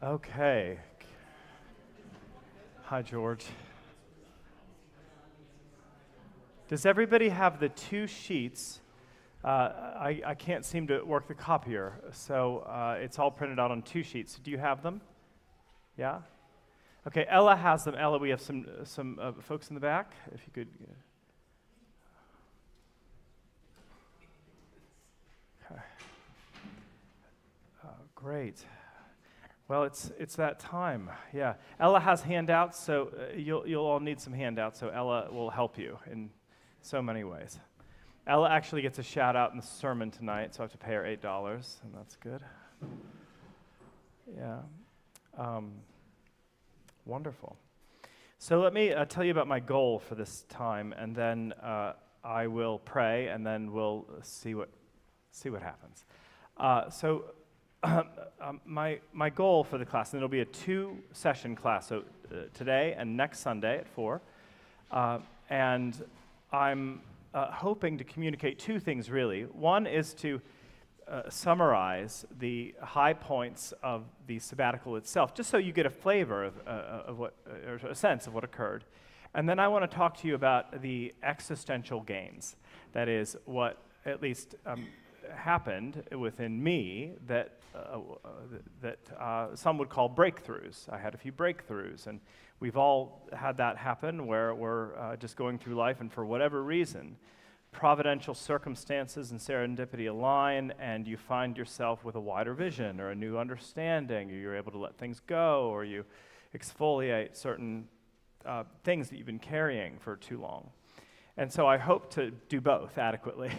Okay. Hi, George. Does everybody have the two sheets? I can't seem to work the copier, so it's all printed out on two sheets. Do you have them? Yeah? Okay, Ella has them. Ella, we have some folks in the back. If you could. Okay. Great. Well, it's that time. Yeah. Ella has handouts, so you'll all need some handouts. So Ella will help you in so many ways. Ella actually gets a shout out in the sermon tonight, so I have to pay her $8, and that's good. Yeah. Wonderful. So let me tell you about my goal for this time, and then I will pray, and then we'll see what happens. My goal for the class, and it'll be a 2-session class, so today and next Sunday at 4, and I'm hoping to communicate two things really. One is to summarize the high points of the sabbatical itself, just so you get a flavor of what, or a sense of what occurred. And then I want to talk to you about the existential gains. That is, what at least happened within me that some would call breakthroughs. I had a few breakthroughs, and we've all had that happen where we're just going through life, and for whatever reason, providential circumstances and serendipity align, and you find yourself with a wider vision or a new understanding, or you're able to let things go, or you exfoliate certain things that you've been carrying for too long. And so I hope to do both adequately,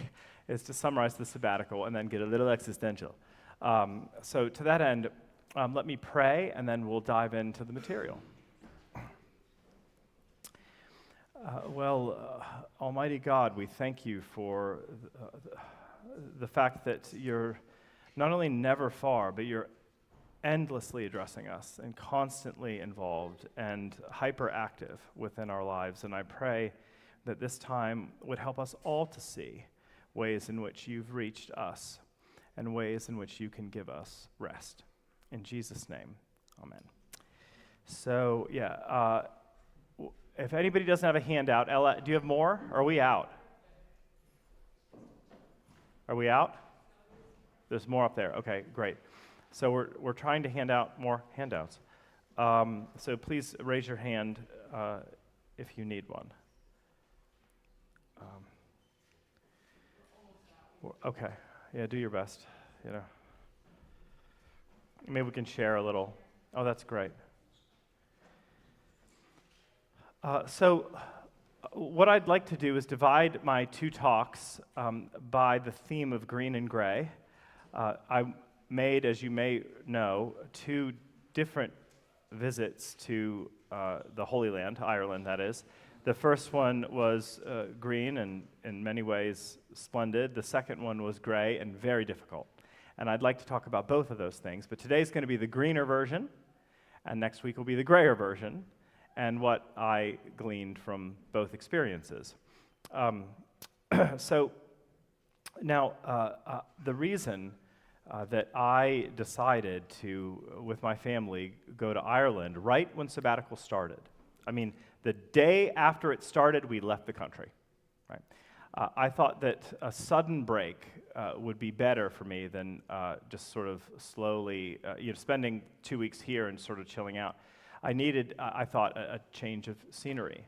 is to summarize the sabbatical and then get a little existential. So to that end, let me pray, and then we'll dive into the material. Almighty God, we thank you for the fact that you're not only never far, but you're endlessly addressing us and constantly involved and hyperactive within our lives. And I pray that this time would help us all to see ways in which you've reached us and ways in which you can give us rest. In Jesus' name, amen. So, if anybody doesn't have a handout, Ella, do you have more? Or are we out? Are we out? There's more up there. Okay, great. So we're trying to hand out more handouts. So please raise your hand if you need one. Okay. Yeah, do your best. Maybe we can share a little. Oh, that's great. So what I'd like to do is divide my two talks by the theme of green and gray. I made, as you may know, 2 different visits to the Holy Land, Ireland, that is. The first one was green and in many ways splendid. The second one was gray and very difficult. And I'd like to talk about both of those things. But today's going to be the greener version, and next week will be the grayer version, and what I gleaned from both experiences. So now, the reason that I decided to, with my family, go to Ireland right when sabbatical started. I mean, the day after it started, we left the country, right? I thought that a sudden break would be better for me than just sort of slowly, spending 2 weeks here and sort of chilling out. I needed, I thought, a change of scenery.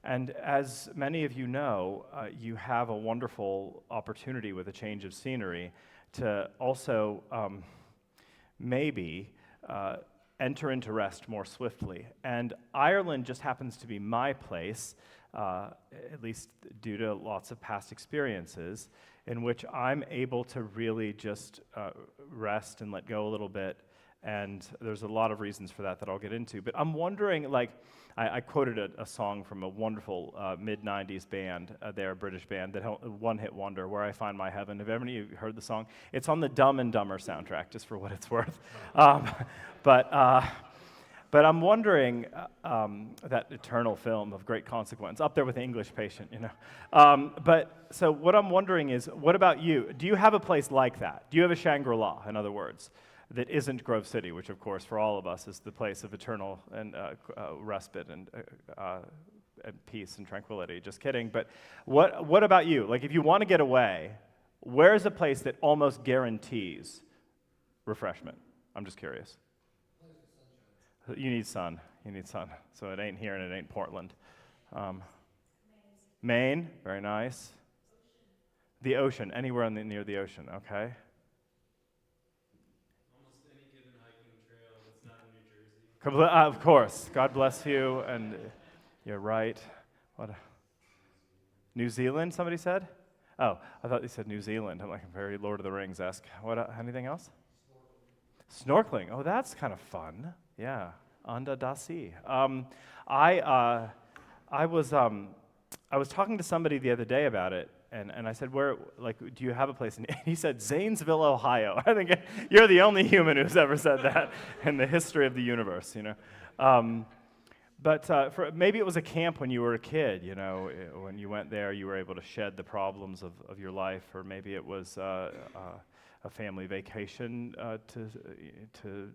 And as many of you know, you have a wonderful opportunity with a change of scenery to also maybe enter into rest more swiftly. And Ireland just happens to be my place, at least due to lots of past experiences, in which I'm able to really just rest and let go a little bit. And there's a lot of reasons for that I'll get into. But I'm wondering, I quoted a song from a wonderful mid-'90s band, they're a British band, that one-hit wonder, Where I Find My Heaven. Have any of you heard the song? It's on the Dumb and Dumber soundtrack, just for what it's worth. But I'm wondering, that eternal film of great consequence, up there with The English Patient, So what I'm wondering is, what about you? Do you have a place like that? Do you have a Shangri-La, in other words? that isn't Grove City, which of course for all of us is the place of eternal and respite and peace and tranquility. Just kidding. But what about you? Like, if you want to get away, where's a place that almost guarantees refreshment? I'm just curious. You need sun. You need sun. So it ain't here and it ain't Portland. Maine, very nice. The ocean, anywhere near the ocean, okay. Almost any given hiking trail that's not in New Jersey. Of course. God bless you, and you're right. What? New Zealand, somebody said? Oh, I thought they said New Zealand. I'm like very Lord of the Rings-esque. What? Anything else? Snorkeling. Oh, that's kind of fun. Yeah. Anda dasi. I was talking to somebody the other day about it, and I said, "Where? Like, do you have a place?" And he said, "Zanesville, Ohio." I think you're the only human who's ever said that in the history of the universe, you know. But maybe it was a camp when you were a kid, you know. When you went there, you were able to shed the problems of your life, or maybe it was a family vacation to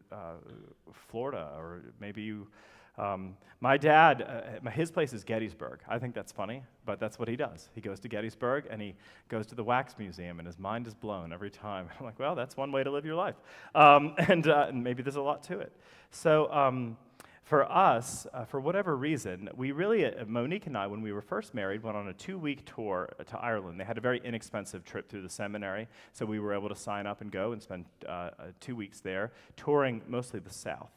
Florida, or maybe you. My dad, his place is Gettysburg. I think that's funny, but that's what he does. He goes to Gettysburg and he goes to the Wax Museum, and his mind is blown every time. I'm like, well, that's one way to live your life, and maybe there's a lot to it. So. For us, for whatever reason, we really, Monique and I, when we were first married, went on a 2-week tour to Ireland. They had a very inexpensive trip through the seminary, so we were able to sign up and go and spend 2 weeks there, touring mostly the south.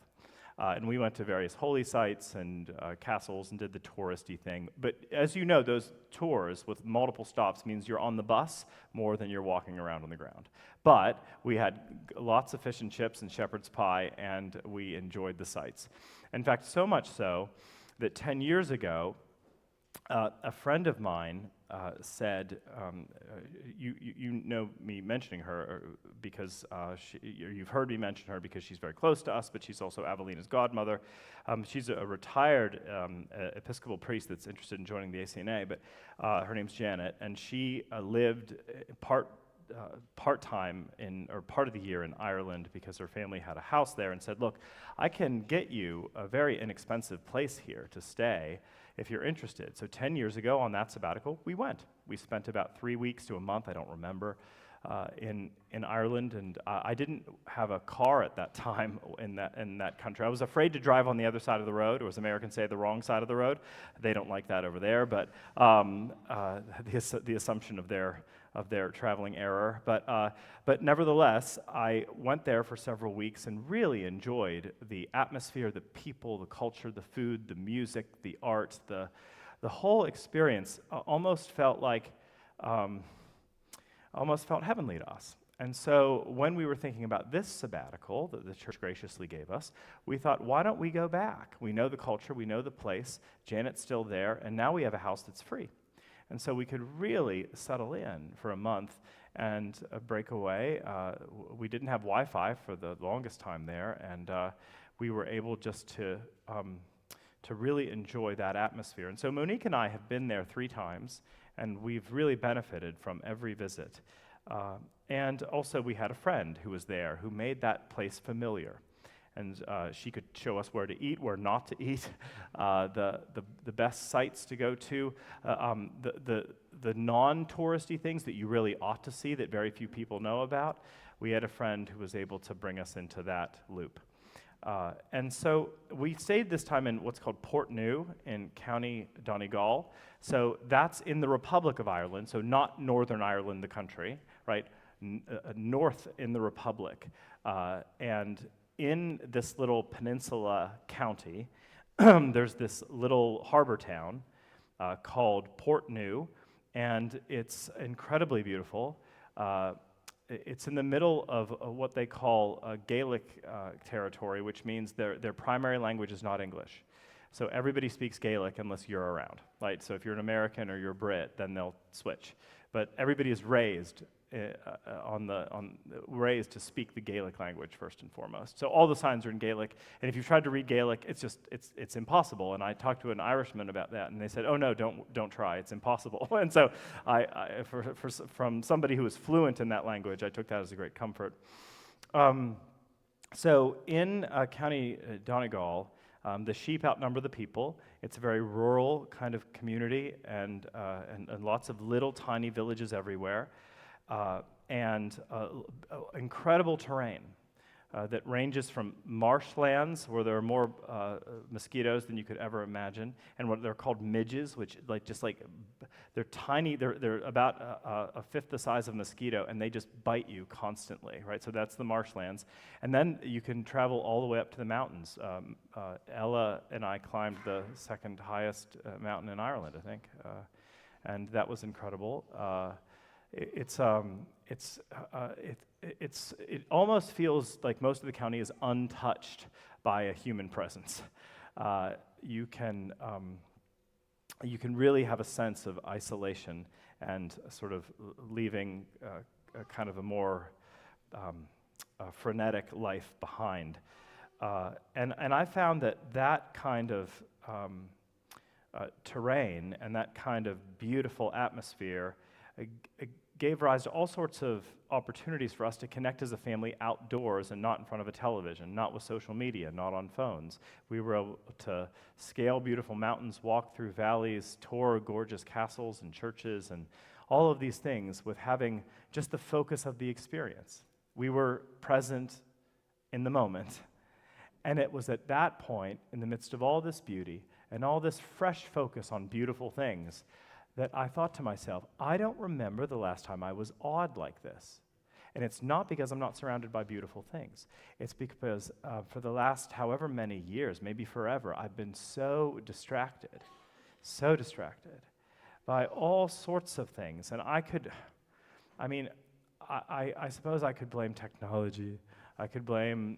And we went to various holy sites and castles and did the touristy thing. But as you know, those tours with multiple stops means you're on the bus more than you're walking around on the ground. But we had lots of fish and chips and shepherd's pie, and we enjoyed the sights. In fact, so much so that 10 years ago, a friend of mine said, you know me mentioning her because you've heard me mention her because she's very close to us, but she's also Avelina's godmother. She's a retired Episcopal priest that's interested in joining the ACNA, but her name's Janet, and she lived part-time or part of the year in Ireland because her family had a house there, and said, look, I can get you a very inexpensive place here to stay if you're interested. So 10 years ago on that sabbatical, we went. We spent about 3 weeks to a month, I don't remember, in Ireland, and I didn't have a car at that time in that country. I was afraid to drive on the other side of the road, or as Americans say, the wrong side of the road. They don't like that over there, but the assumption of their traveling error. But nevertheless, I went there for several weeks and really enjoyed the atmosphere, the people, the culture, the food, the music, the art, the whole experience almost felt heavenly to us. And so when we were thinking about this sabbatical that the church graciously gave us, we thought, why don't we go back? We know the culture, we know the place, Janet's still there, and now we have a house that's free. And so we could really settle in for a month and break away. We didn't have Wi-Fi for the longest time there, and we were able just to really enjoy that atmosphere. And so Monique and I have been there 3 times, and we've really benefited from every visit. And also we had a friend who was there who made that place familiar. And she could show us where to eat, where not to eat, the best sites to go to, the non-touristy things that you really ought to see that very few people know about. We had a friend who was able to bring us into that loop. And so we stayed this time in what's called Portneuf in County Donegal. So that's in the Republic of Ireland, so not Northern Ireland, the country, right? North in the Republic. And in this little peninsula county, there's this little harbor town called Portneuf, and it's incredibly beautiful. It's in the middle of what they call Gaelic territory, which means their primary language is not English. So everybody speaks Gaelic unless you're around, right? So if you're an American or you're Brit, then they'll switch. But everybody is raised raised to speak the Gaelic language first and foremost. So all the signs are in Gaelic, and if you've tried to read Gaelic, it's impossible. And I talked to an Irishman about that, and they said, "Oh no, don't try. It's impossible." And so from somebody who was fluent in that language, I took that as a great comfort. So in County Donegal, the sheep outnumber the people. It's a very rural kind of community, and lots of little tiny villages everywhere, and incredible terrain that ranges from marshlands, where there are more mosquitoes than you could ever imagine, and what they're called midges, which they're tiny. They're about a fifth the size of a mosquito, and they just bite you constantly, right? So that's the marshlands, and then you can travel all the way up to the mountains. Ella and I climbed the second highest mountain in Ireland, I think, and that was incredible. It almost feels like most of the county is untouched by a human presence. You can really have a sense of isolation and sort of leaving a kind of a more frenetic life behind. And I found that kind of terrain and that kind of beautiful atmosphere gave rise to all sorts of opportunities for us to connect as a family outdoors and not in front of a television, not with social media, not on phones. We were able to scale beautiful mountains, walk through valleys, tour gorgeous castles and churches, and all of these things with having just the focus of the experience. We were present in the moment. And it was at that point, in the midst of all this beauty and all this fresh focus on beautiful things, that I thought to myself, I don't remember the last time I was awed like this. And it's not because I'm not surrounded by beautiful things. It's because for the last however many years, maybe forever, I've been so distracted by all sorts of things. And I suppose I could blame technology. I could blame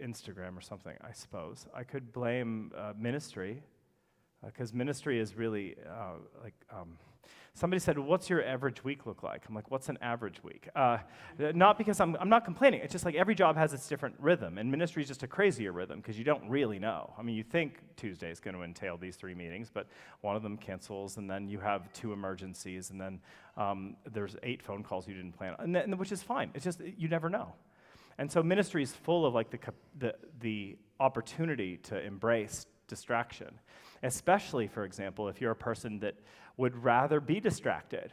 Instagram or something, I suppose. I could blame ministry, because ministry is really somebody said, well, what's your average week look like? I'm like, what's an average week? Not because I'm not complaining. It's just like every job has its different rhythm, and ministry is just a crazier rhythm because you don't really know. I mean, you think Tuesday is going to entail these 3 meetings, but one of them cancels, and then you have 2 emergencies, and then there's 8 phone calls you didn't plan on, which is fine. It's just you never know. And so ministry is full of like the opportunity to embrace distraction, especially, for example, if you're a person that would rather be distracted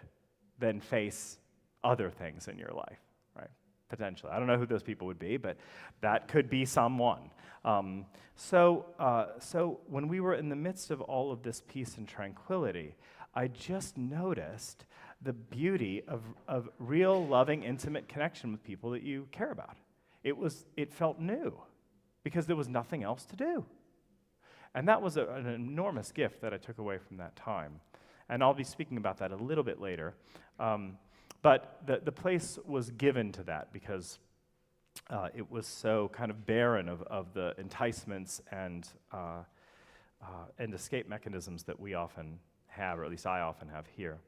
than face other things in your life, right? Potentially. I don't know who those people would be, but that could be someone. So when we were in the midst of all of this peace and tranquility, I just noticed the beauty of real, loving, intimate connection with people that you care about. It felt new because there was nothing else to do. And that was an enormous gift that I took away from that time. And I'll be speaking about that a little bit later. But the place was given to that because it was so kind of barren of the enticements and escape mechanisms that we often have, or at least I often have here.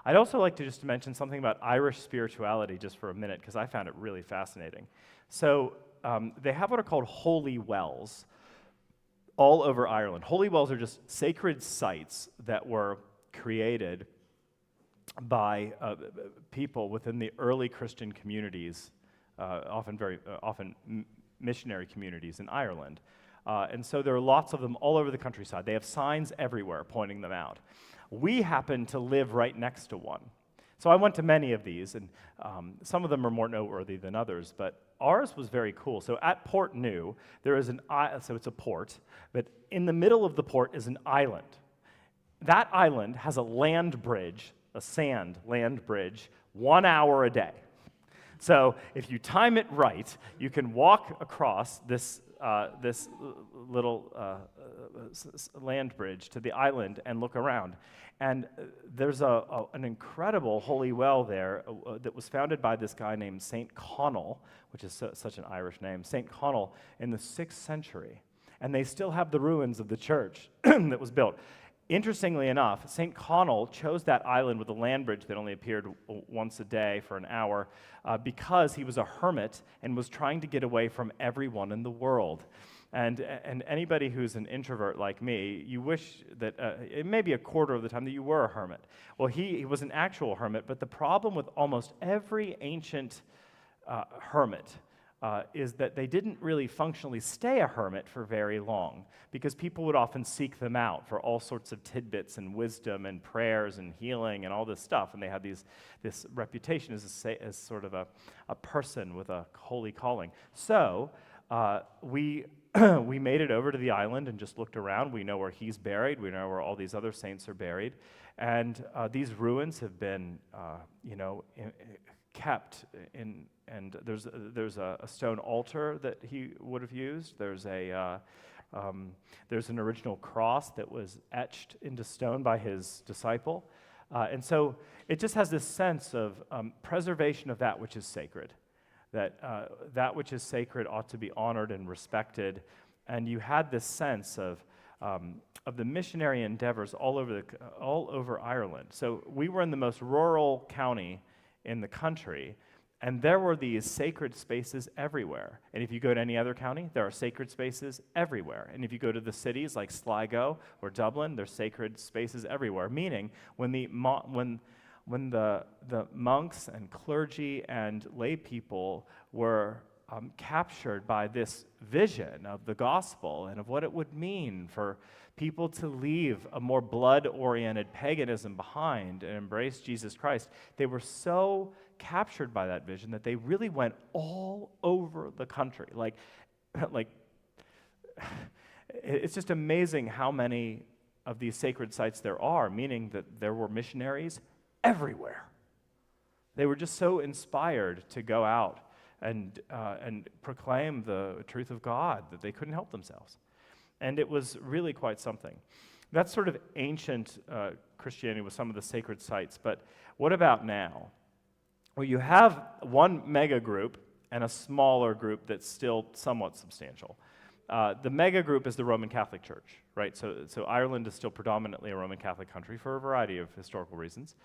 I'd also like to just mention something about Irish spirituality just for a minute, because I found it really fascinating. So they have what are called holy wells all over Ireland. Holy wells are just sacred sites that were created by people within the early Christian communities, often missionary communities in Ireland. And so there are lots of them all over the countryside. They have signs everywhere pointing them out. We happen to live right next to one. So I went to many of these, and some of them are more noteworthy than others, but ours was very cool. So at Port New, there is so it's a port, but in the middle of the port is an island. That island has a land bridge, a sand land bridge, 1 hour a day. So if you time it right, you can walk across this little land bridge to the island and look around. And there's an incredible holy well there that was founded by this guy named St. Connell, which is such an Irish name, St. Connell, in the 6th century. And they still have the ruins of the church that was built. Interestingly enough, St. Connell chose that island with a land bridge that only appeared once a day for an hour because he was a hermit and was trying to get away from everyone in the world. And anybody who's an introvert like me, you wish that it may be a quarter of the time that you were a hermit. Well, he was an actual hermit, but the problem with almost every ancient hermit is that they didn't really functionally stay a hermit for very long, because people would often seek them out for all sorts of tidbits and wisdom and prayers and healing and all this stuff, and they had this reputation as sort of a person with a holy calling. So we we made it over to the island and just looked around. We know where he's buried. We know where all these other saints are buried, and these ruins have been, kept in. And there's a stone altar that he would have used. There's an original cross that was etched into stone by his disciple, and so it just has this sense of preservation of that which is sacred. That which is sacred ought to be honored and respected, and you had this sense of the missionary endeavors all over Ireland. So we were in the most rural county in the country, and there were these sacred spaces everywhere. And if you go to any other county, there are sacred spaces everywhere. And if you go to the cities like Sligo or Dublin, there's sacred spaces everywhere. Meaning, when the monks and clergy and lay people were captured by this vision of the gospel and of what it would mean for people to leave a more blood-oriented paganism behind and embrace Jesus Christ, they were so captured by that vision that they really went all over the country. Like it's just amazing how many of these sacred sites there are, meaning that there were missionaries everywhere. They were just so inspired to go out and proclaim the truth of God that they couldn't help themselves. And it was really quite something. That's sort of ancient Christianity with some of the sacred sites, but what about now? Well, you have one mega group and a smaller group that's still somewhat substantial. The mega group is the Roman Catholic Church, right? So Ireland is still predominantly a Roman Catholic country for a variety of historical reasons.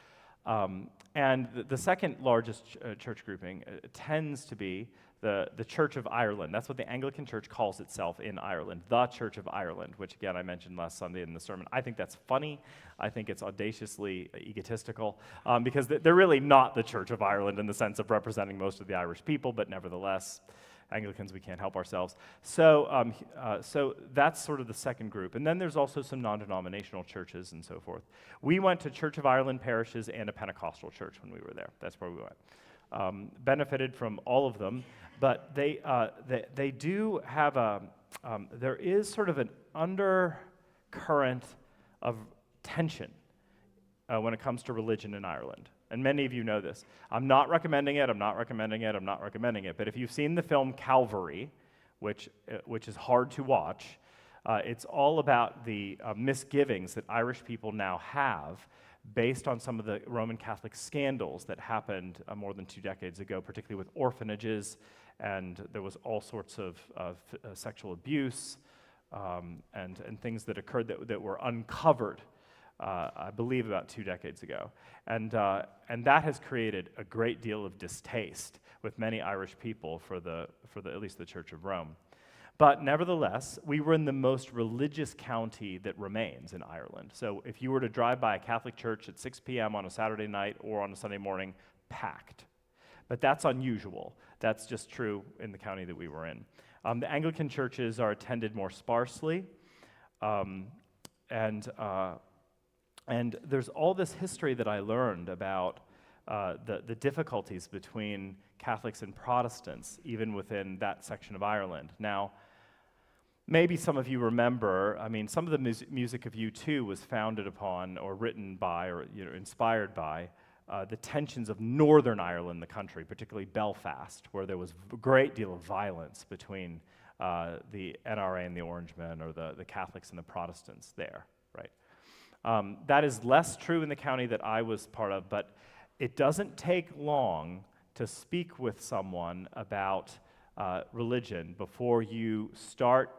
And the second largest church grouping tends to be the Church of Ireland. That's what the Anglican Church calls itself in Ireland, the Church of Ireland, which again I mentioned last Sunday in the sermon. I think that's funny. I think it's audaciously egotistical, because they're really not the Church of Ireland in the sense of representing most of the Irish people, but nevertheless, Anglicans, we can't help ourselves. So that's sort of the second group. And then there's also some non-denominational churches and so forth. We went to Church of Ireland parishes and a Pentecostal church when we were there. That's where we went. Benefited from all of them, but they do have there is sort of an undercurrent of tension when it comes to religion in Ireland. And many of you know this. I'm not recommending it, but if you've seen the film Calvary, which is hard to watch, it's all about the misgivings that Irish people now have based on some of the Roman Catholic scandals that happened more than 2 decades ago, particularly with orphanages, and there was all sorts of sexual abuse and things that occurred that were uncovered, I believe, about 2 decades ago. And that has created a great deal of distaste with many Irish people for at least the Church of Rome. But nevertheless, we were in the most religious county that remains in Ireland. So if you were to drive by a Catholic church at 6 p.m. on a Saturday night or on a Sunday morning, packed. But that's unusual. That's just true in the county that we were in. The Anglican churches are attended more sparsely, and there's all this history that I learned about the difficulties between Catholics and Protestants, even within that section of Ireland. Now, maybe some of you remember, some of the music of U2 was founded upon or written by or inspired by the tensions of Northern Ireland, the country, particularly Belfast, where there was a great deal of violence between the NRA and the Orangemen, or the Catholics and the Protestants there, right? That is less true in the county that I was part of, but it doesn't take long to speak with someone about religion before you start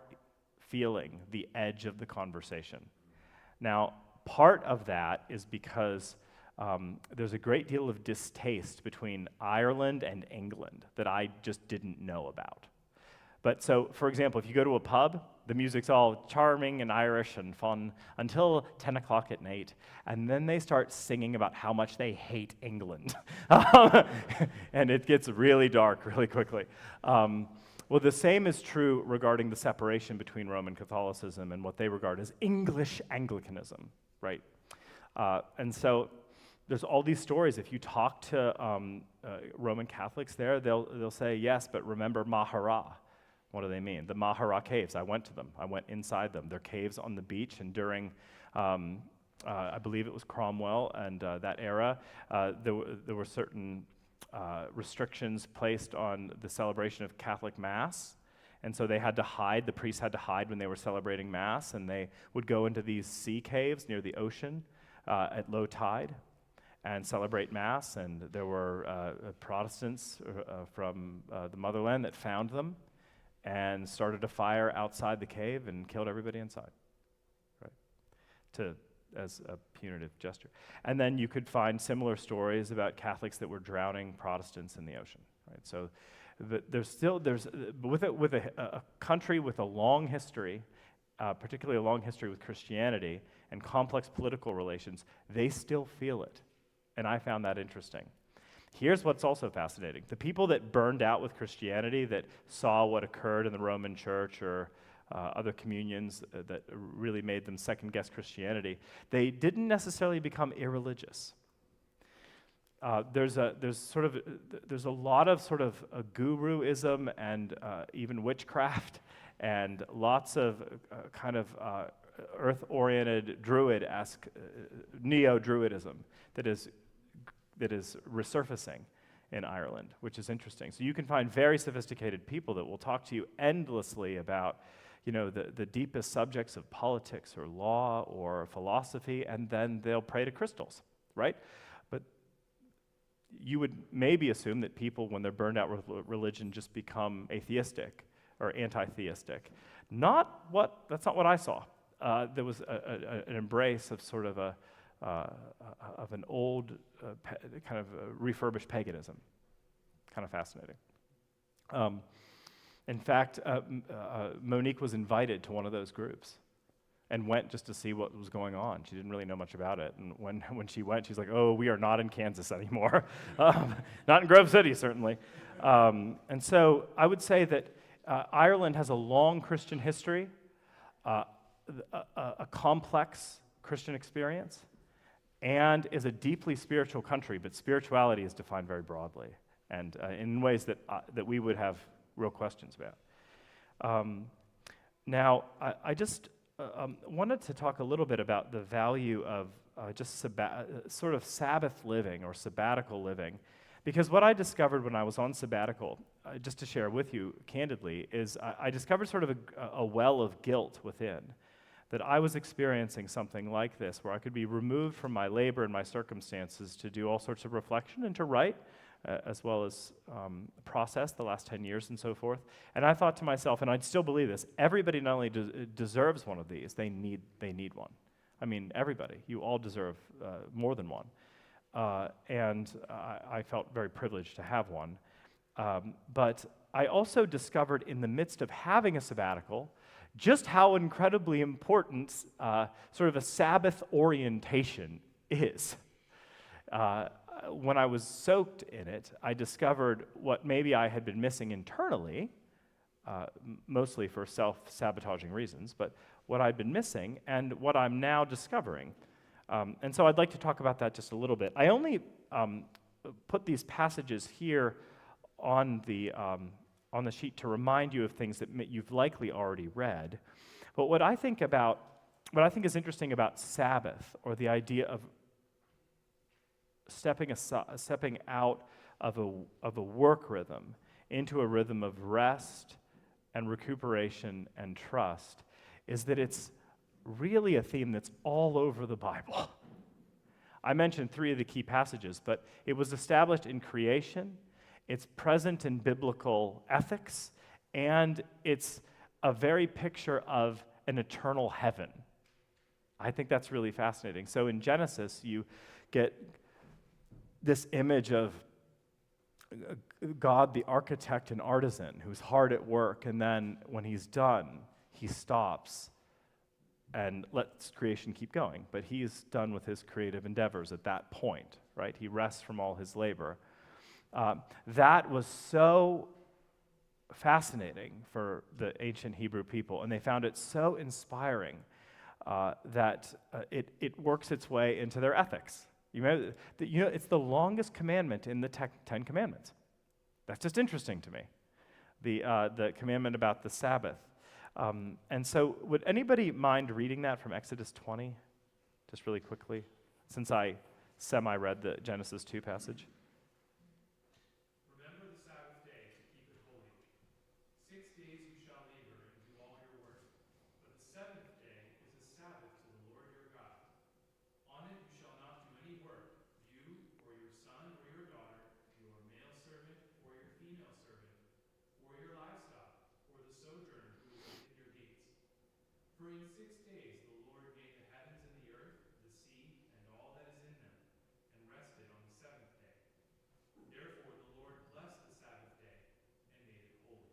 feeling the edge of the conversation. Now, part of that is because there's a great deal of distaste between Ireland and England that I just didn't know about. But so, for example, if you go to a pub, the music's all charming and Irish and fun until 10 o'clock at night, and then they start singing about how much they hate England. And it gets really dark really quickly. Well, the same is true regarding the separation between Roman Catholicism and what they regard as English Anglicanism, right? And so there's all these stories. If you talk to Roman Catholics there, they'll say, yes, but remember Mahara. What do they mean? The Mahara caves. I went to them. I went inside them. They're caves on the beach, and during, I believe it was Cromwell and that era, there were certain restrictions placed on the celebration of Catholic Mass, and so they had to hide, the priests had to hide when they were celebrating Mass, and they would go into these sea caves near the ocean at low tide and celebrate Mass, and there were Protestants from the motherland that found them and started a fire outside the cave and killed everybody inside, right? As a punitive gesture. And then you could find similar stories about Catholics that were drowning Protestants in the ocean, right? So with a country with a long history, particularly a long history with Christianity and complex political relations, they still feel it. And I found that interesting. Here's what's also fascinating. The people that burned out with Christianity, that saw what occurred in the Roman Church or other communions that really made them second-guess Christianity, they didn't necessarily become irreligious. There's a lot of sort of guruism and even witchcraft and lots of kind of earth-oriented druid-esque neo-druidism that is resurfacing in Ireland, which is interesting. So you can find very sophisticated people that will talk to you endlessly about, the deepest subjects of politics or law or philosophy, and then they'll pray to crystals, right? But you would maybe assume that people, when they're burned out with religion, just become atheistic or anti-theistic. That's not what I saw. There was an embrace of sort of of an old kind of refurbished paganism. Kind of fascinating. In fact, Monique was invited to one of those groups and went just to see what was going on. She didn't really know much about it. And when she went, she's like, oh, we are not in Kansas anymore. Not in Grove City, certainly. And so I would say that Ireland has a long Christian history, a complex Christian experience, and is a deeply spiritual country, but spirituality is defined very broadly and in ways that we would have real questions about. Now, I just wanted to talk a little bit about the value of just sort of Sabbath living or sabbatical living, because what I discovered when I was on sabbatical, just to share with you candidly, is I discovered sort of a well of guilt within, that I was experiencing something like this, where I could be removed from my labor and my circumstances to do all sorts of reflection and to write, as well as process the last 10 years and so forth. And I thought to myself, and I still believe this, everybody not only deserves one of these, they need one. I mean, everybody. You all deserve more than one. And I felt very privileged to have one. But I also discovered in the midst of having a sabbatical just how incredibly important sort of a Sabbath orientation is. When I was soaked in it, I discovered what maybe I had been missing internally, mostly for self-sabotaging reasons, but what I'd been missing and what I'm now discovering. And so I'd like to talk about that just a little bit. I only put these passages here on the sheet to remind you of things that you've likely already read. But what I think is interesting about Sabbath, or the idea of stepping out of a work rhythm into a rhythm of rest and recuperation and trust, is that it's really a theme that's all over the Bible. I mentioned 3 of the key passages, but it was established in creation, it's present in biblical ethics, and it's a very picture of an eternal heaven. I think that's really fascinating. So in Genesis, you get this image of God, the architect and artisan, who's hard at work, and then when he's done, he stops and lets creation keep going. But he's done with his creative endeavors at that point, right? He rests from all his labor. That was so fascinating for the ancient Hebrew people, and they found it so inspiring that it works its way into their ethics. It's the longest commandment in the Ten Commandments. That's just interesting to me, the commandment about the Sabbath. And so would anybody mind reading that from Exodus 20, just really quickly, since I semi-read the Genesis 2 passage? Remember the Sabbath day to keep it holy. 6 days you shall labor and do all your work, but the seventh day is a Sabbath to the Lord your God. On it you shall not do any work, you or your son or your daughter, your male servant or your female servant, or your livestock, or the sojourner who is within your gates. For in 6 days the Lord made the heavens and the earth, the sea, and all that is in them, and rested on the seventh day. Therefore the Lord blessed the Sabbath day and made it holy.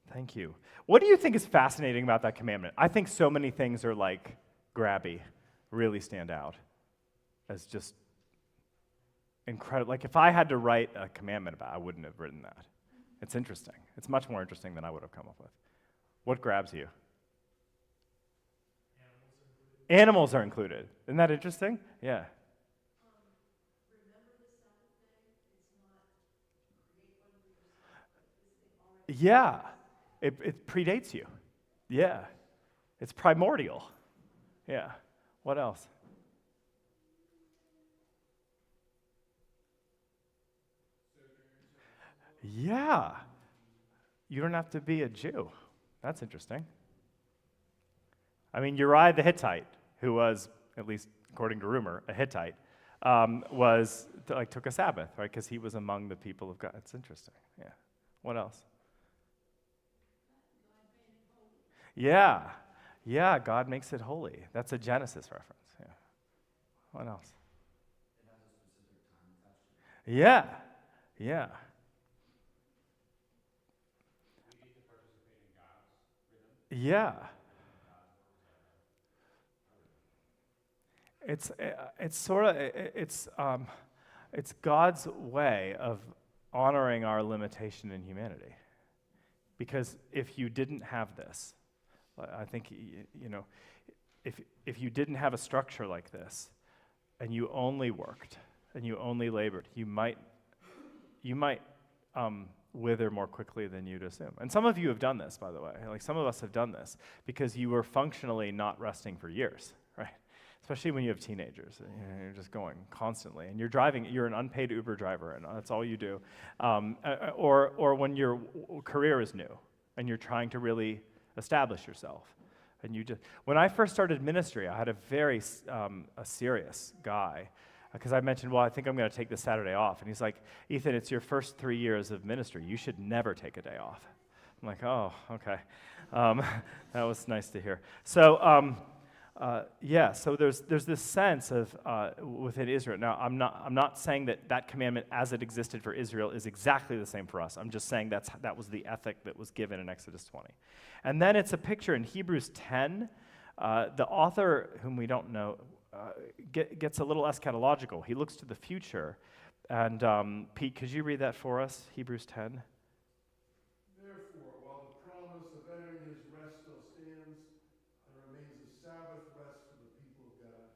Thank you. What do you think is fascinating about that commandment? I think so many things are like grabby, really stand out as just incredible. Like if I had to write a commandment about it, I wouldn't have written that. It's interesting. It's much more interesting than I would have come up with. What grabs you? Animals are included. Isn't that interesting? Yeah. Remember the Sabbath day? It's not create one for yourself, but this thing already. Yeah. It predates you. Yeah. It's primordial. Yeah. What else? Yeah. You don't have to be a Jew. That's interesting. I mean, Uriah the Hittite, who was, at least according to rumor, a Hittite, took a Sabbath, right? Because he was among the people of God. It's interesting. Yeah. What else? Yeah. Yeah, God makes it holy. That's a Genesis reference. Yeah. What else? It has a specific time attached to it. Yeah. Yeah. We need to participate in God's rhythm. Yeah. It's God's way of honoring our limitation in humanity. Because if you didn't have this, I think if you didn't have a structure like this, and you only worked and you only labored, you might wither more quickly than you'd assume. And some of you have done this, by the way. Like some of us have done this because you were functionally not resting for years, right? Especially when you have teenagers. You're just going constantly. And you're driving, you're an unpaid Uber driver, and that's all you do. Or when your career is new, and you're trying to really establish yourself. And when I first started ministry, I had a very a serious guy, because I mentioned, well, I think I'm going to take this Saturday off. And he's like, Ethan, it's your first 3 years of ministry. You should never take a day off. I'm like, oh, okay. That was nice to hear. So, so there's this sense of within Israel. Now, I'm not saying that commandment as it existed for Israel is exactly the same for us. I'm just saying that was the ethic that was given in Exodus 20. And then it's a picture in Hebrews 10. The author, whom we don't know, gets a little eschatological. He looks to the future. And Pete, could you read that for us, Hebrews 10? Therefore, while the promise of entering his rest still stands, there remains a Sabbath rest for the people of God.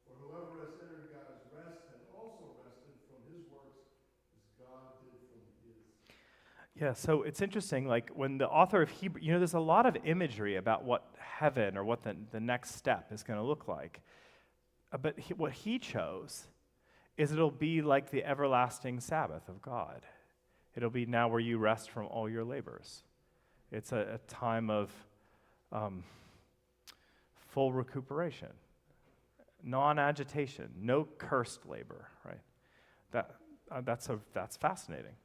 For whoever has entered God's rest has also rested from his works as God did from his. Yeah, so it's interesting, like when the author of Hebrew, there's a lot of imagery about what heaven or what the next step is going to look like. But what he chose is it'll be like the everlasting Sabbath of God. It'll be now where you rest from all your labors. It's a time of full recuperation, non-agitation, no cursed labor, right? That's fascinating.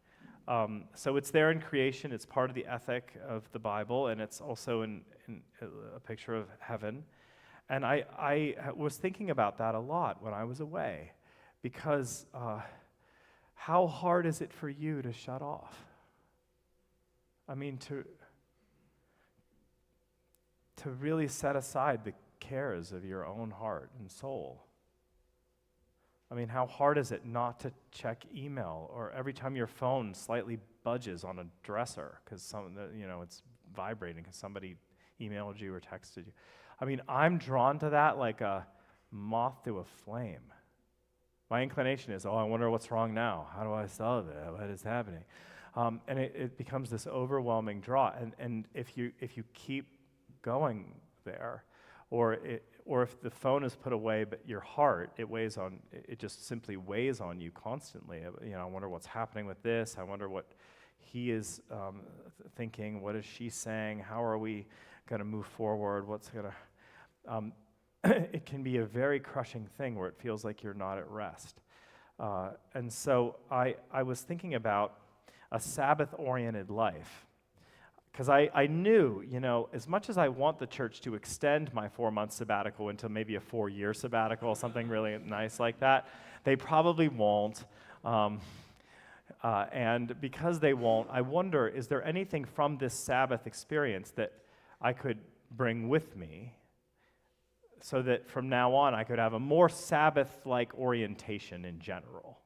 So it's there in creation. It's part of the ethic of the Bible, and it's also in a picture of heaven. And I was thinking about that a lot when I was away, because how hard is it for you to shut off? I mean, to really set aside the cares of your own heart and soul. I mean, how hard is it not to check email, or every time your phone slightly budges on a dresser because it's vibrating because somebody emailed you or texted you? I mean, I'm drawn to that like a moth to a flame. My inclination is, I wonder what's wrong now. How do I solve it? What is happening? And it becomes this overwhelming draw. And if you keep going there, or if the phone is put away, but your heart, it just simply weighs on you constantly. I wonder what's happening with this. I wonder what he is thinking. What is she saying? How are we going to move forward? It can be a very crushing thing where it feels like you're not at rest. And so I was thinking about a Sabbath-oriented life, because I knew, as much as I want the church to extend my 4-month sabbatical into maybe a 4-year sabbatical, something really nice like that, they probably won't. And because they won't, I wonder, is there anything from this Sabbath experience that I could bring with me so that from now on I could have a more Sabbath-like orientation in general?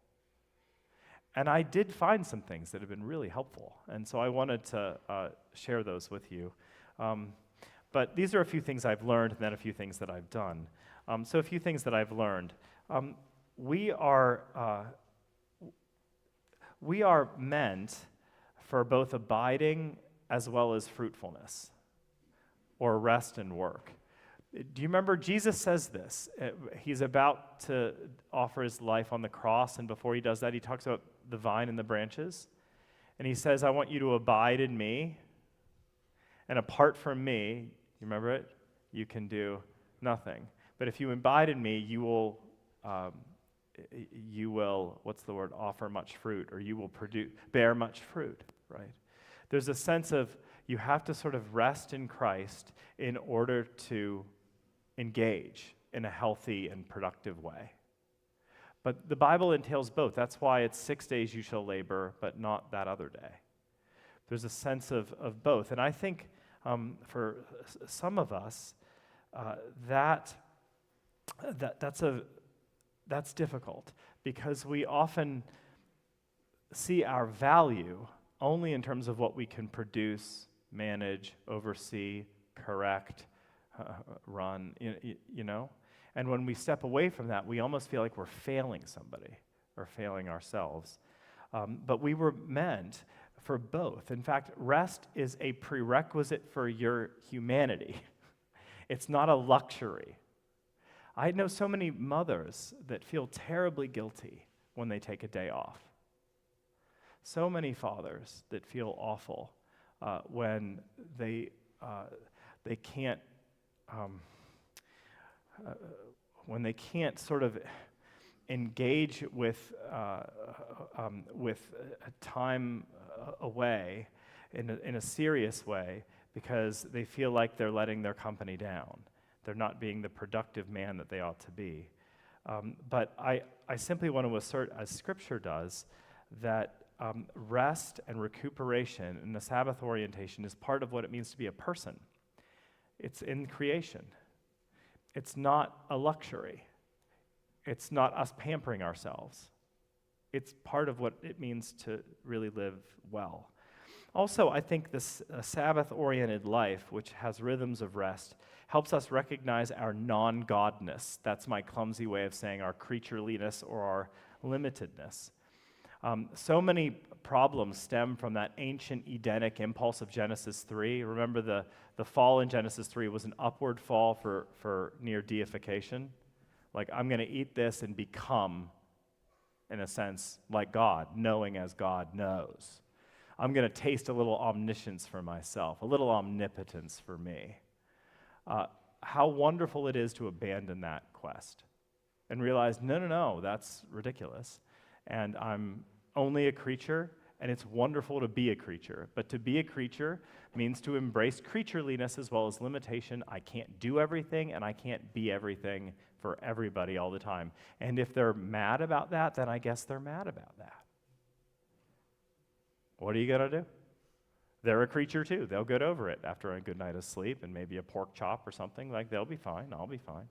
And I did find some things that have been really helpful, and so I wanted to share those with you. But these are a few things I've learned, and then a few things that I've done. So a few things that I've learned. We are meant for both abiding as well as fruitfulness, or rest and work. Do you remember Jesus says this? He's about to offer his life on the cross, and before he does that, he talks about the vine and the branches. And he says, I want you to abide in me, and apart from me, you remember it? You can do nothing. But if you abide in me, you will, offer much fruit, or you will bear much fruit, right? There's a sense of you have to sort of rest in Christ in order to engage in a healthy and productive way. But the Bible entails both. That's why it's 6 days you shall labor, but not that other day. There's a sense of both. And I think for some of us, that's difficult, because we often see our value only in terms of what we can produce, manage, oversee, correct, run, And when we step away from that, we almost feel like we're failing somebody or failing ourselves. But we were meant for both. In fact, rest is a prerequisite for your humanity. It's not a luxury. I know so many mothers that feel terribly guilty when they take a day off. So many fathers that feel awful when they can't sort of engage with time away in a serious way, because they feel like they're letting their company down. They're not being the productive man that they ought to be. But I simply want to assert, as Scripture does, that rest and recuperation and the Sabbath orientation is part of what it means to be a person. It's in creation. It's not a luxury. It's not us pampering ourselves. It's part of what it means to really live well. Also, I think this Sabbath-oriented life, which has rhythms of rest, helps us recognize our non-godness. That's my clumsy way of saying our creatureliness or our limitedness. So many problems stem from that ancient Edenic impulse of Genesis 3. Remember, the fall in Genesis 3 was an upward fall for near deification. Like, I'm going to eat this and become, in a sense, like God, knowing as God knows. I'm going to taste a little omniscience for myself, a little omnipotence for me. How wonderful it is to abandon that quest and realize, no, that's ridiculous. And I'm only a creature, and it's wonderful to be a creature. But to be a creature means to embrace creatureliness as well as limitation. I can't do everything, and I can't be everything for everybody all the time. And if they're mad about that, then I guess they're mad about that. What are you going to do? They're a creature too. They'll get over it after a good night of sleep and maybe a pork chop or something. Like, they'll be fine. I'll be fine.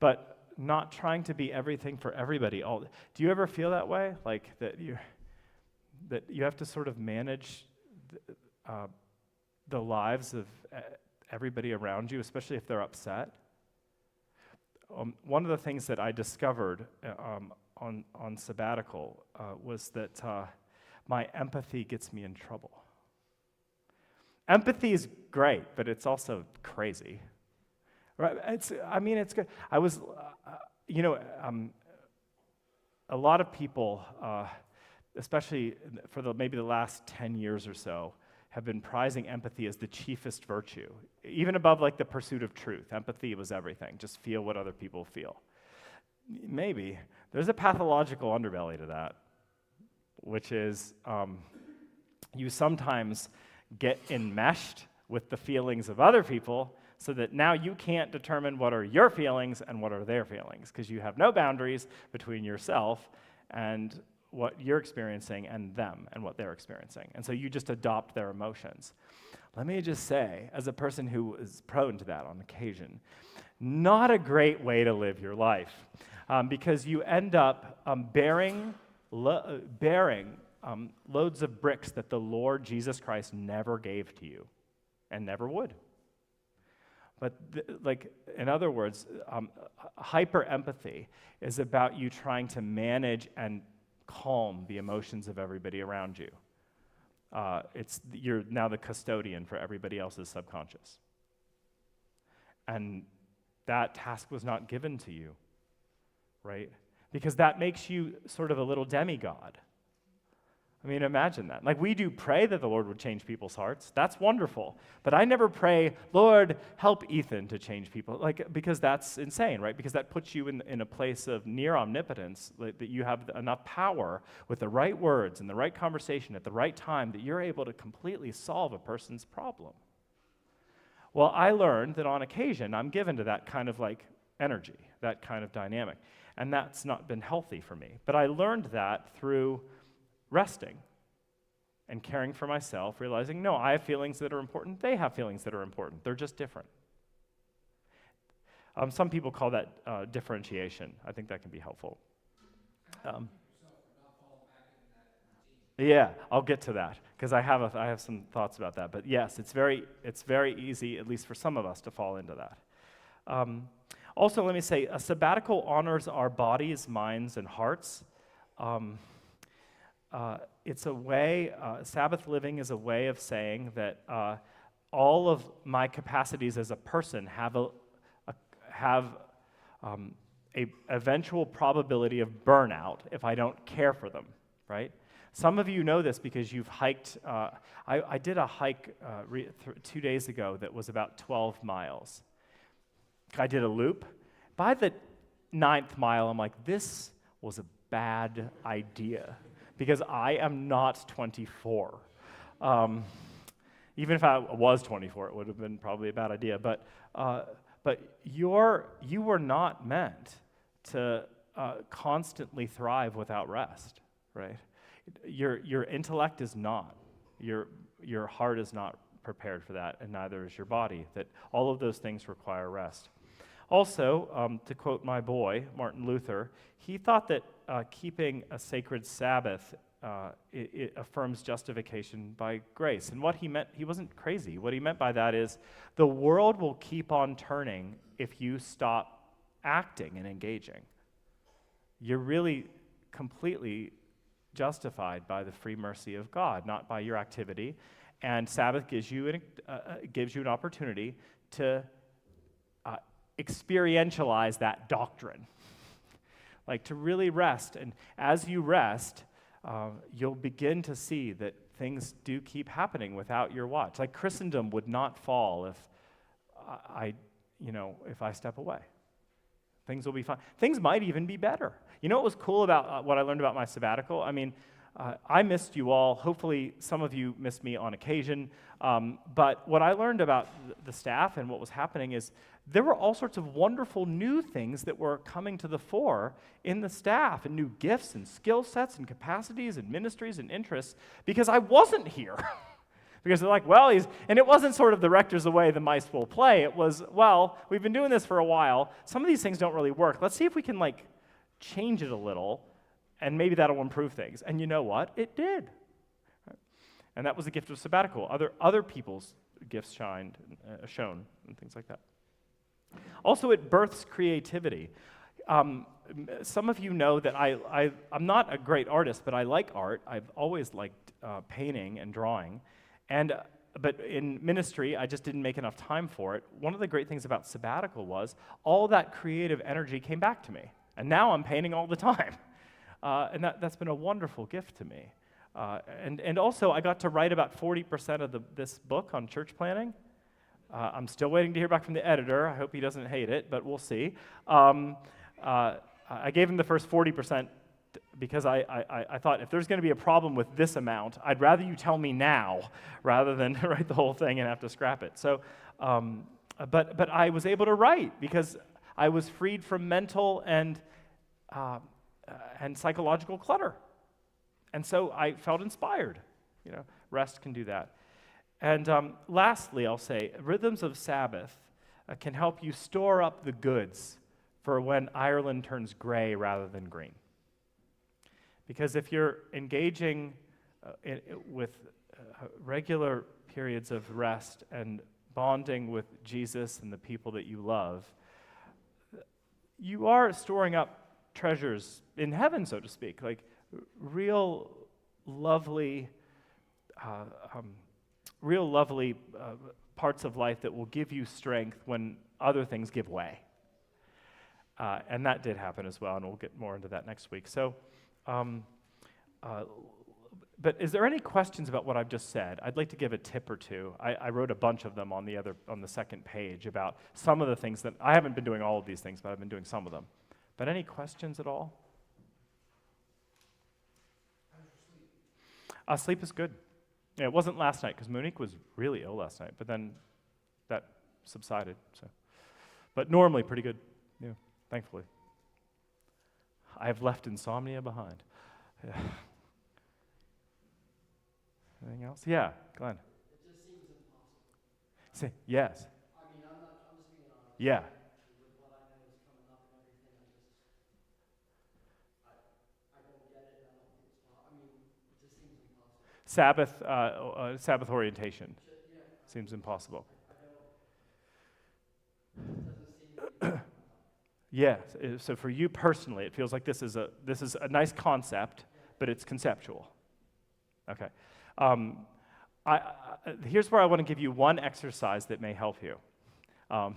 But not trying to be everything for everybody. Do you ever feel that way? Like that you have to sort of manage the lives of everybody around you, especially if they're upset? One of the things that I discovered on sabbatical was that my empathy gets me in trouble. Empathy is great, but it's also crazy. Right? It's good. I was, a lot of people, especially for maybe the last 10 years or so, have been prizing empathy as the chiefest virtue, even above like the pursuit of truth. Empathy was everything. Just feel what other people feel. Maybe there's a pathological underbelly to that, which is you sometimes get enmeshed with the feelings of other people so that now you can't determine what are your feelings and what are their feelings, because you have no boundaries between yourself and what you're experiencing and them and what they're experiencing. And so you just adopt their emotions. Let me just say, as a person who is prone to that on occasion, not a great way to live your life, because you end up bearing loads of bricks that the Lord Jesus Christ never gave to you and never would. But in other words, hyper empathy is about you trying to manage and calm the emotions of everybody around you. You're now the custodian for everybody else's subconscious. And that task was not given to you, right? Because that makes you sort of a little demigod. I mean, imagine that. Like, we do pray that the Lord would change people's hearts. That's wonderful. But I never pray, Lord, help Ethan to change people, because that's insane, right? Because that puts you in a place of near omnipotence, that you have enough power with the right words and the right conversation at the right time that you're able to completely solve a person's problem. Well, I learned that on occasion, I'm given to that kind of energy, that kind of dynamic. And that's not been healthy for me. But I learned that through resting and caring for myself, realizing, no, I have feelings that are important. They have feelings that are important. They're just different. Some people call that differentiation. I think that can be helpful. Yeah, I'll get to that because I have some thoughts about that. But yes, it's very easy, at least for some of us, to fall into that. Also, let me say, a sabbatical honors our bodies, minds, and hearts. It's a way, Sabbath living is a way of saying that all of my capacities as a person have a eventual probability of burnout if I don't care for them, right? Some of you know this because you've hiked. I did a hike 2 days ago that was about 12 miles. I did a loop. By the 9th mile, I'm like, this was a bad idea, because I am not 24. Even if I was 24, it would have been probably a bad idea. But you were not meant to constantly thrive without rest, right? Your intellect is not. Your heart is not prepared for that, and neither is your body. That all of those things require rest. Also, to quote my boy, Martin Luther, he thought that keeping a sacred Sabbath, it affirms justification by grace. And what he meant, he wasn't crazy. What he meant by that is the world will keep on turning if you stop acting and engaging. You're really completely justified by the free mercy of God, not by your activity. And Sabbath gives you an opportunity to experientialize that doctrine, like to really rest. And as you rest, you'll begin to see that things do keep happening without your watch. Like Christendom would not fall if I step away. Things will be fine. Things might even be better. You know what was cool about what I learned about my sabbatical? I mean, I missed you all. Hopefully, some of you missed me on occasion. But what I learned about the staff and what was happening is there were all sorts of wonderful new things that were coming to the fore in the staff, and new gifts and skill sets and capacities and ministries and interests, because I wasn't here. Because they're like, well, and it wasn't sort of the rector's away, the mice will play. It was, well, we've been doing this for a while. Some of these things don't really work. Let's see if we can, change it a little, and maybe that'll improve things. And you know what? It did. And that was the gift of sabbatical. Other people's gifts shone and things like that. Also, it births creativity. Some of you know that I'm not a great artist, but I like art. I've always liked painting and drawing. But in ministry, I just didn't make enough time for it. One of the great things about sabbatical was all that creative energy came back to me. And now I'm painting all the time. And that's been a wonderful gift to me. And also, I got to write about 40% of this book on church planning. I'm still waiting to hear back from the editor. I hope he doesn't hate it, but we'll see. I gave him the first 40% because I thought, if there's going to be a problem with this amount, I'd rather you tell me now rather than write the whole thing and have to scrap it. So, but I was able to write because I was freed from mental and psychological clutter. And so I felt inspired. Rest can do that. And lastly, I'll say, rhythms of Sabbath can help you store up the goods for when Ireland turns gray rather than green. Because if you're engaging with regular periods of rest and bonding with Jesus and the people that you love, you are storing up treasures in heaven, so to speak, like real lovely parts of life that will give you strength when other things give way. And that did happen as well, and we'll get more into that next week. So, but is there any questions about what I've just said? I'd like to give a tip or two. I wrote a bunch of them on the second page about some of the things that, I haven't been doing all of these things, but I've been doing some of them. But any questions at all? Sleep is good. Yeah, it wasn't last night, because Monique was really ill last night, but then that subsided. So, but normally pretty good, yeah, thankfully. I have left insomnia behind. Yeah. Anything else? Yeah, Glenn. It just seems impossible. Say, yes. I'm just being honest. Yeah. With what I know is coming up and everything, I don't get it, and I don't think it's possible. It just seems impossible. Sabbath orientation Yeah. seems impossible. It doesn't seem to be. Yeah, so for you personally, it feels like this is a nice concept, but it's conceptual. Okay. Here's where I want to give you one exercise that may help you. Now,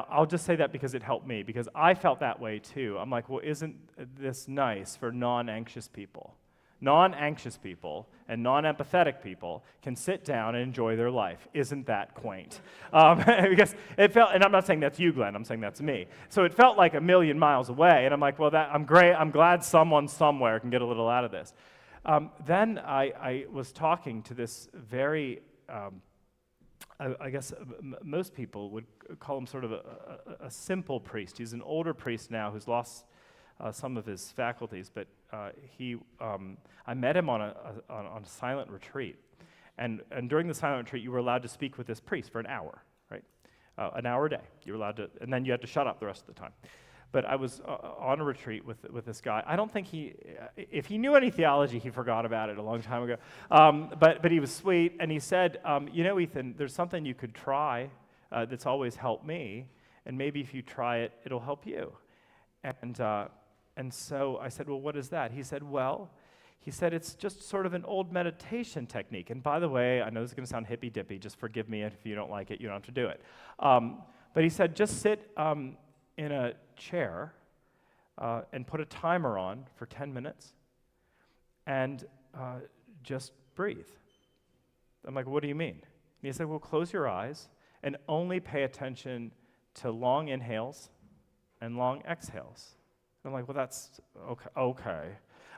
I'll just say that because it helped me, because I felt that way too. I'm like, well, isn't this nice for non-anxious people? Non-anxious people and non-empathetic people can sit down and enjoy their life. Isn't that quaint? Because it felt, and I'm not saying that's you, Glenn, I'm saying that's me. So it felt like a million miles away, and I'm like, well, I'm great. I'm glad someone somewhere can get a little out of this. Then I was talking to this very, I guess most people would call him sort of a simple priest. He's an older priest now who's lost some of his faculties, but I met him on a silent retreat, and during the silent retreat, you were allowed to speak with this priest for an hour, right? An hour a day. You were allowed to, and then you had to shut up the rest of the time. But I was on a retreat with this guy. I don't think if he knew any theology, he forgot about it a long time ago. But he was sweet, and he said, Ethan, there's something you could try that's always helped me, and maybe if you try it, it'll help you. And so I said, well, what is that? He said, it's just sort of an old meditation technique. And by the way, I know this is going to sound hippy-dippy. Just forgive me if you don't like it. You don't have to do it. But he said, just sit in a chair and put a timer on for 10 minutes and just breathe. I'm like, what do you mean? And he said, well, close your eyes and only pay attention to long inhales and long exhales. I'm like, well, that's okay.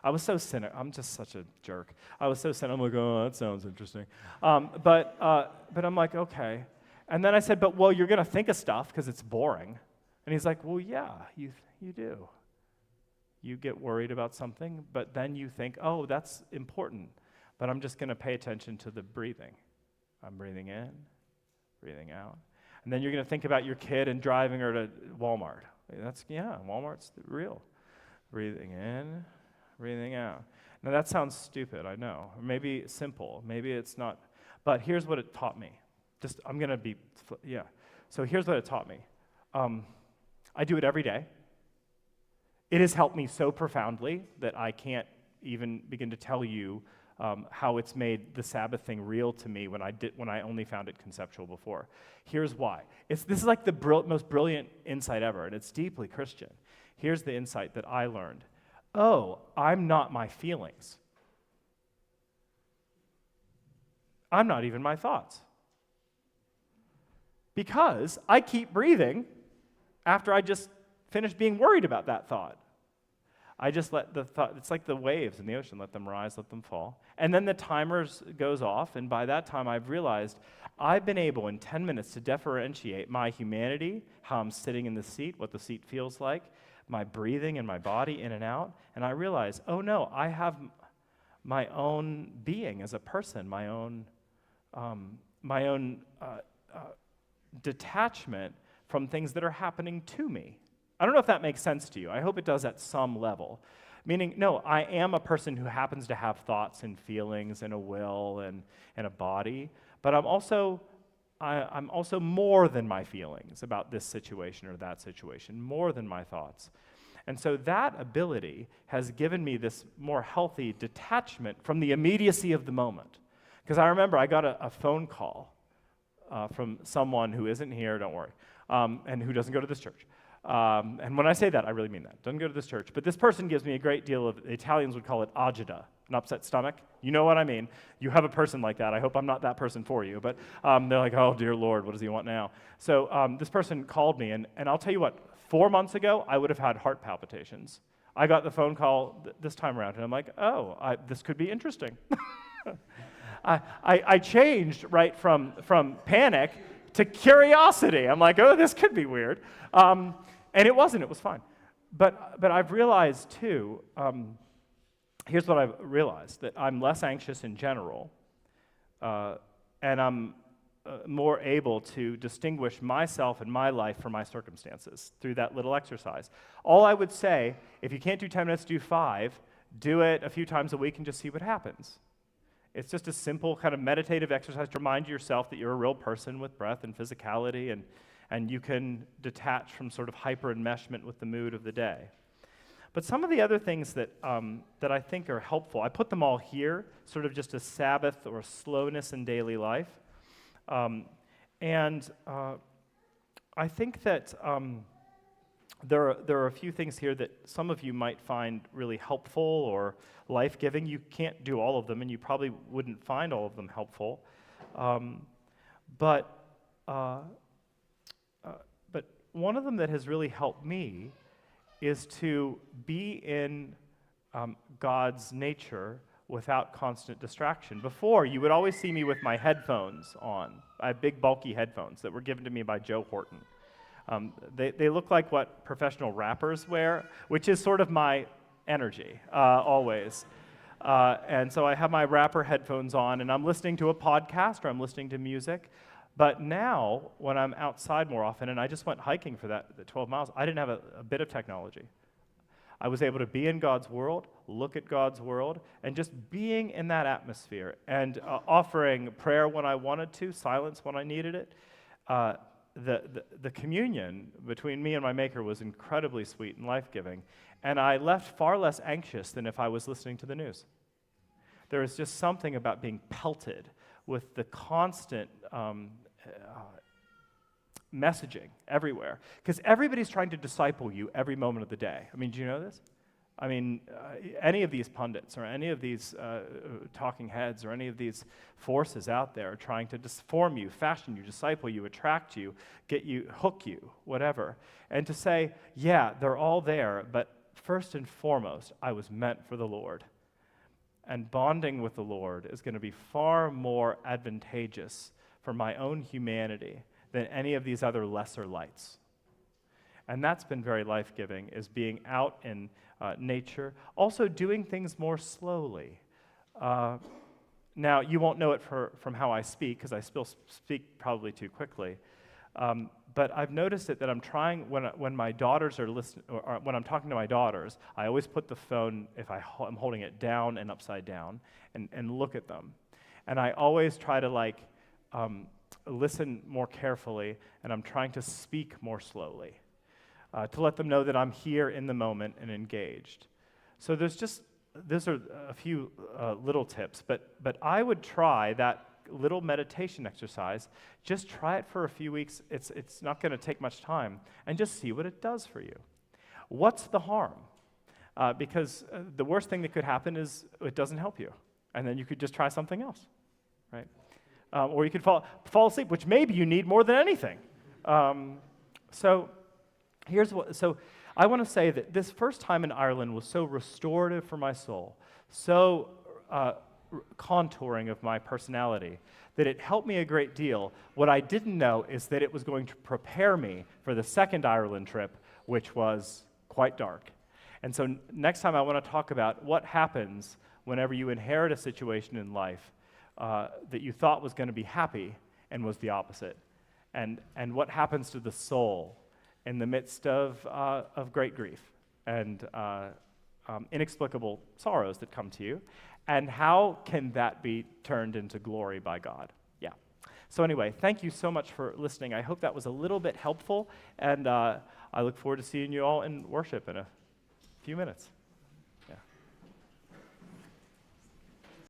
I was so cynical. I'm just such a jerk. I was so cynical. I'm like, oh, that sounds interesting. But I'm like, okay. And then I said, but well, you're going to think of stuff because it's boring. And he's like, well, yeah, you do. You get worried about something, but then you think, oh, that's important. But I'm just going to pay attention to the breathing. I'm breathing in, breathing out. And then you're going to think about your kid and driving her to Walmart. Walmart's real. Breathing in, breathing out. Now that sounds stupid, I know. Or maybe simple, maybe it's not. But here's what it taught me. So here's what it taught me. I do it every day. It has helped me so profoundly that I can't even begin to tell you how it's made the Sabbath thing real to me when I only found it conceptual before. Here's why. This is like the most brilliant insight ever, and it's deeply Christian. Here's the insight that I learned. Oh, I'm not my feelings. I'm not even my thoughts. Because I keep breathing after I just finish being worried about that thought. I just let the thought, it's like the waves in the ocean, let them rise, let them fall. And then the timer goes off, and by that time I've realized I've been able in 10 minutes to differentiate my humanity, how I'm sitting in the seat, what the seat feels like, my breathing and my body in and out, and I realize, oh no, I have my own being as a person, my own detachment from things that are happening to me. I don't know if that makes sense to you. I hope it does at some level. Meaning, no, I am a person who happens to have thoughts and feelings and a will and a body, but I'm also more than my feelings about this situation or that situation, more than my thoughts. And so that ability has given me this more healthy detachment from the immediacy of the moment. Because I remember I got a phone call from someone who isn't here, don't worry, and who doesn't go to this church. And when I say that, I really mean that. Doesn't go to this church. But this person gives me a great deal of, the Italians would call it agita, an upset stomach. You know what I mean. You have a person like that. I hope I'm not that person for you. But they're like, oh, dear Lord, what does he want now? So this person called me, and I'll tell you what, 4 months ago, I would have had heart palpitations. I got the phone call this time around, and I'm like, oh, this could be interesting. I changed right from panic to curiosity. I'm like, oh, this could be weird. And it wasn't, it was fine. But I've realized too, here's what I've realized, that I'm less anxious in general, and I'm more able to distinguish myself and my life from my circumstances through that little exercise. All I would say, if you can't do 10 minutes, do 5, do it a few times a week and just see what happens. It's just a simple kind of meditative exercise to remind yourself that you're a real person with breath and physicality, and you can detach from sort of hyper-enmeshment with the mood of the day. But some of the other things that I think are helpful, I put them all here, sort of just a Sabbath or a slowness in daily life. And I think that there are a few things here that some of you might find really helpful or life-giving. You can't do all of them, and you probably wouldn't find all of them helpful. But one of them that has really helped me is to be in God's nature without constant distraction. Before, you would always see me with my headphones on. I have big, bulky headphones that were given to me by Joe Horton. They look like what professional rappers wear, which is sort of my energy, always. And so I have my rapper headphones on, and I'm listening to a podcast or I'm listening to music. But now, when I'm outside more often, and I just went hiking for the 12 miles, I didn't have a bit of technology. I was able to be in God's world, look at God's world, and just being in that atmosphere and offering prayer when I wanted to, silence when I needed it. The communion between me and my Maker was incredibly sweet and life-giving, and I left far less anxious than if I was listening to the news. There is just something about being pelted with the constant messaging everywhere, because everybody's trying to disciple you every moment of the day. I mean, do you know this? I mean, any of these pundits or any of these talking heads or any of these forces out there are trying to form you, fashion you, disciple you, attract you, get you, hook you, whatever. And to say, yeah, they're all there, but first and foremost, I was meant for the Lord. And bonding with the Lord is going to be far more advantageous for my own humanity than any of these other lesser lights. And that's been very life-giving, is being out in nature, also doing things more slowly. Now, you won't know it from how I speak, because I still speak probably too quickly. But I've noticed it that I'm trying, when my daughters are listening, or when I'm talking to my daughters, I always put the phone, if I'm holding it down and upside down, and look at them. And I always try to listen more carefully, and I'm trying to speak more slowly, to let them know that I'm here in the moment and engaged. So those are a few little tips, but I would try that little meditation exercise. Just try it for a few weeks. It's not going to take much time, and just see what it does for you. What's the harm? Because the worst thing that could happen is it doesn't help you, and then you could just try something else, right? Or you could fall asleep, which maybe you need more than anything. So I want to say that this first time in Ireland was so restorative for my soul, so contouring of my personality, that it helped me a great deal. What I didn't know is that it was going to prepare me for the second Ireland trip, which was quite dark. And so next time I want to talk about what happens whenever you inherit a situation in life that you thought was going to be happy and was the opposite, and what happens to the soul in the midst of great grief and inexplicable sorrows that come to you, and how can that be turned into glory by God? Yeah. So anyway, thank you so much for listening. I hope that was a little bit helpful, and I look forward to seeing you all in worship in a few minutes.